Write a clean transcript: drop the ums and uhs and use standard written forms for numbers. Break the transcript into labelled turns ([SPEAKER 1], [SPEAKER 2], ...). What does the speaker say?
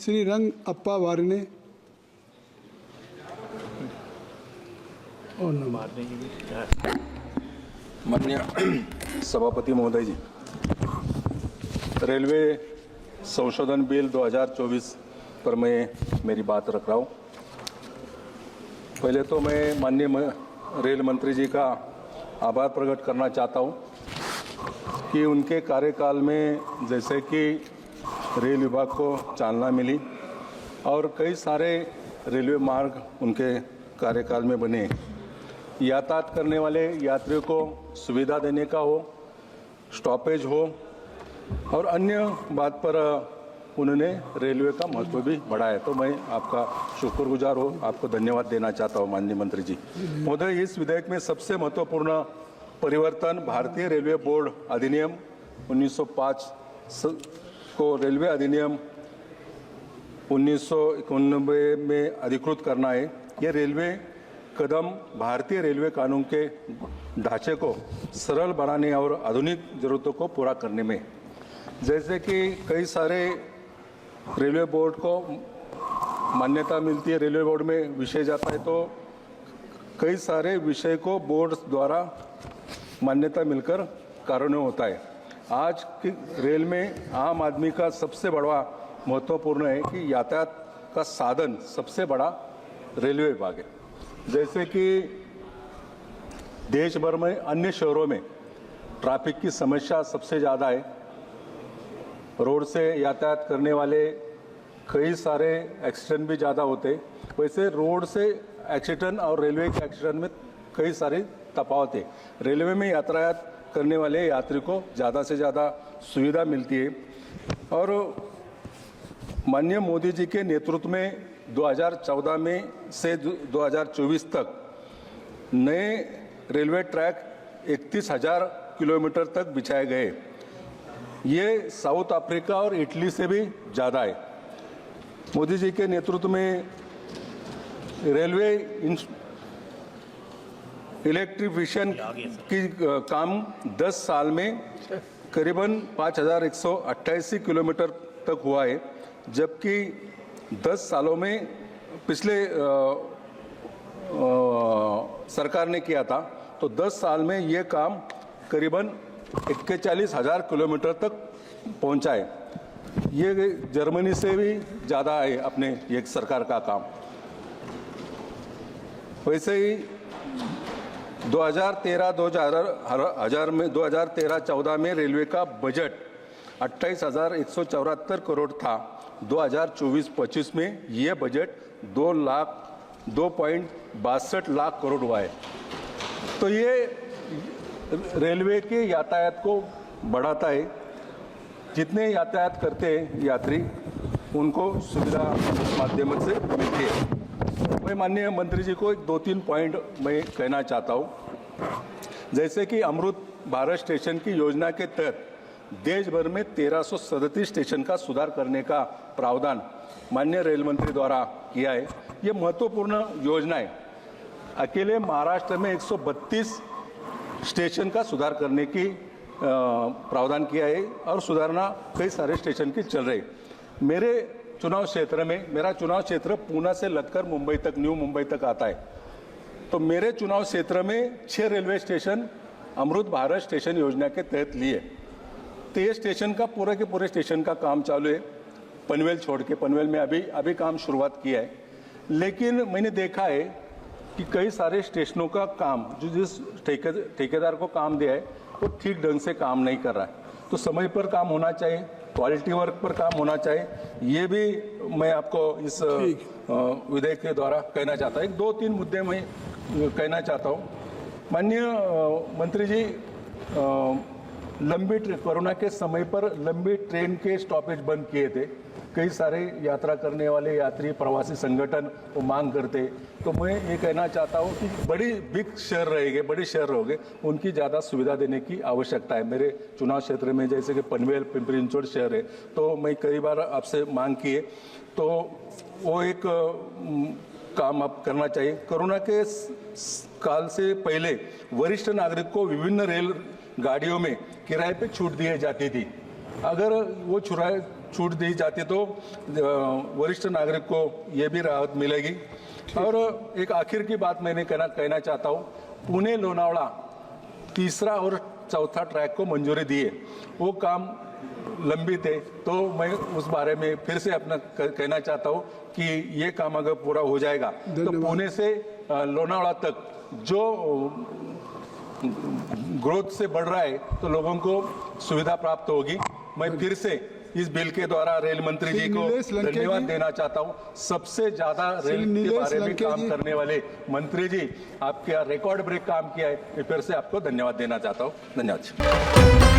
[SPEAKER 1] श्री रंग अप्पा वारने और
[SPEAKER 2] माननीय सभापति महोदय जी, रेलवे संशोधन बिल 2024 पर मैं मेरी बात रख रहा हूँ। पहले तो मैं माननीय रेल मंत्री जी का आभार प्रकट करना चाहता हूँ कि उनके कार्यकाल में जैसे कि रेल विभाग को चालना मिली और कई सारे रेलवे मार्ग उनके कार्यकाल में बने। यातायात करने वाले यात्रियों को सुविधा देने का हो, स्टॉपेज हो और अन्य बात पर उन्होंने रेलवे का महत्व भी बढ़ाया। तो मैं आपका शुक्रगुजार हूँ, आपको धन्यवाद देना चाहता हूँ माननीय मंत्री जी। महोदय, इस विधेयक में सबसे महत्वपूर्ण परिवर्तन भारतीय रेलवे बोर्ड अधिनियम 1905 को रेलवे अधिनियम 1991 में अधिकृत करना है। ये रेलवे कदम भारतीय रेलवे कानून के ढांचे को सरल बनाने और आधुनिक जरूरतों को पूरा करने में, जैसे कि कई सारे रेलवे बोर्ड को मान्यता मिलती है, रेलवे बोर्ड में विषय जाता है तो कई सारे विषय को बोर्ड द्वारा मान्यता मिलकर कार्यान्वयन होता है। आज की रेल में आम आदमी का सबसे बड़ा महत्वपूर्ण है कि यातायात का साधन सबसे बड़ा रेलवे विभाग है। जैसे कि देश भर में अन्य शहरों में ट्रैफिक की समस्या सबसे ज़्यादा है। रोड से यातायात करने वाले कई सारे एक्सीडेंट भी ज़्यादा होते। वैसे रोड से एक्सीडेंट और रेलवे के एक्सीडेंट में कई सारे तफावत है। रेलवे में यातायात करने वाले यात्री को ज़्यादा से ज़्यादा सुविधा मिलती है और माननीय मोदी जी के नेतृत्व में 2014 में से 2024 तक नए रेलवे ट्रैक 31,000 किलोमीटर तक बिछाए गए। ये साउथ अफ्रीका और इटली से भी ज़्यादा है। मोदी जी के नेतृत्व में रेलवे इलेक्ट्रिफिकेशन की काम 10 साल में करीबन 5,188 किलोमीटर तक हुआ है, जबकि 10 सालों में पिछले सरकार ने किया था तो 10 साल में ये काम करीबन 41,000 किलोमीटर तक पहुंचा है। ये जर्मनी से भी ज़्यादा है अपने ये सरकार का काम। वैसे ही 2013-14 में रेलवे का बजट 28,174 करोड़ था। 2024-25 में ये बजट 2.62 लाख करोड़ हुआ है। तो ये रेलवे के यातायात को बढ़ाता है। जितने यातायात करते हैं यात्री उनको सुविधा माध्यम से मिलती है। मैं माननीय मंत्री जी को 2-3 पॉइंट मैं कहना चाहता हूँ। जैसे कि अमृत भारत स्टेशन की योजना के तहत देश भर में 1337 स्टेशन का सुधार करने का प्रावधान माननीय रेल मंत्री द्वारा किया है। ये महत्वपूर्ण योजना है। अकेले महाराष्ट्र में 132 स्टेशन का सुधार करने की प्रावधान किया है और सुधारना कई सारे स्टेशन की चल रही। मेरा चुनाव क्षेत्र पूना से लगकर मुंबई तक, न्यू मुंबई तक आता है। तो मेरे चुनाव क्षेत्र में 6 railway station Amrit Bharat station योजना के तहत लिए। तो ये स्टेशन का पूरे के पूरे स्टेशन का काम चालू है। पनवेल छोड़ के, पनवेल में अभी काम शुरुआत किया है। लेकिन मैंने देखा है कि कई सारे स्टेशनों का काम जो जिस ठेकेदार को काम दिया है वो ठीक ढंग से काम नहीं कर रहा है। तो समय पर काम होना चाहिए, क्वालिटी वर्क पर काम होना चाहिए। ये भी मैं आपको इस विधेयक के द्वारा कहना चाहता हूँ। 2-3 मुद्दे मैं कहना चाहता हूँ। माननीय मंत्री जी, कोरोना के समय पर लंबी ट्रेन के स्टॉपेज बंद किए थे। कई सारे यात्रा करने वाले यात्री प्रवासी संगठन वो मांग करते। तो मैं ये कहना चाहता हूँ कि बड़े शहर रहोगे उनकी ज़्यादा सुविधा देने की आवश्यकता है। मेरे चुनाव क्षेत्र में जैसे कि पनवेल, पिंपरी चिंचवड शहर है, तो मैं कई बार आपसे मांग किए तो वो एक काम आप करना चाहिए। कोरोना के काल से पहले वरिष्ठ नागरिक को विभिन्न रेल गाड़ियों में किराए पे छूट दी जाती थी। अगर वो छूट दी जाती तो वरिष्ठ नागरिक को ये भी राहत मिलेगी। और एक आखिर की बात मैंने कहना चाहता हूँ, पुणे लोनावला तीसरा और चौथा ट्रैक को मंजूरी दी है, वो काम लंबित है, तो मैं उस बारे में फिर से अपना कहना चाहता हूँ कि ये काम अगर पूरा हो जाएगा तो पुणे से लोनावला तक जो ग्रोथ से बढ़ रहा है तो लोगों को सुविधा प्राप्त होगी। मैं फिर से इस बिल के द्वारा रेल मंत्री जी को धन्यवाद देना चाहता हूँ। सबसे ज्यादा रेल के बारे में काम करने वाले मंत्री जी, आपका रिकॉर्ड ब्रेक काम किया है, मैं फिर से आपको धन्यवाद देना चाहता हूँ। धन्यवाद।